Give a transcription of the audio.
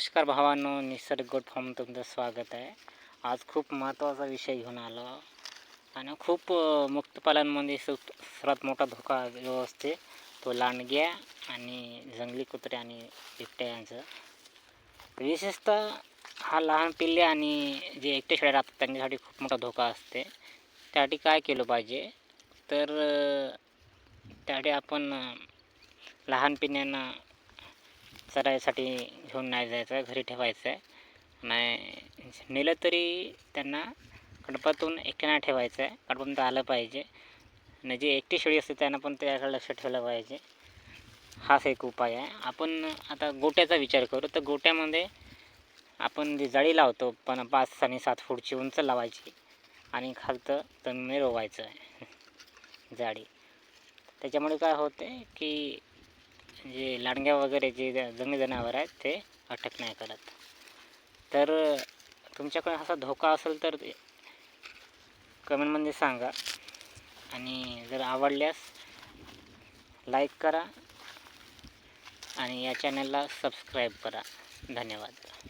नमस्कार भावांनो, निसर्ग गोट फार्म तुमचं स्वागत आहे. आज खूप महत्त्वाचा विषय घेऊन आलो आणि खूप मुक्तपालांमध्ये सर्वात मोठा धोका जो असते तो लांडग्या आणि जंगली कुत्रे आणि बिबट्या यांचं. विशेषतः हा लहान पिल्ले आणि जे एकटे शेळ्या राहतात त्यांच्यासाठी खूप मोठा धोका असते. त्यासाठी काय केलं पाहिजे तर त्यासाठी आपण लहान पिल्लांना चरायसाठी घेऊन नाही जायचं आहे, घरी ठेवायचं आहे. नाही नेलं तरी त्यांना कडपातून एकट्यानं ठेवायचं आहे, कडपातून आलं पाहिजे. आणि जे एकटी शेळी असते त्यांना पण त्याकडे लक्ष ठेवलं पाहिजे. हाच एक उपाय आहे. आपण आता गोट्याचा विचार करू तर गोट्यामध्ये आपण जी जाळी लावतो पण 5 आणि 7 फूटची उंच लावायची आणि खालतं जमिनीमध्ये रोवायचं आहे जाळी. त्याच्यामुळे काय होते की जे लांडग्या वगैरे जे जंगली जनावर आहेत ते अटक नाही करत. तर तुमच्याकडे असा धोका असेल तर कमेंटमध्ये सांगा आणि जर आवडल्यास लाईक करा आणि या चॅनलला सबस्क्राईब करा. धन्यवाद.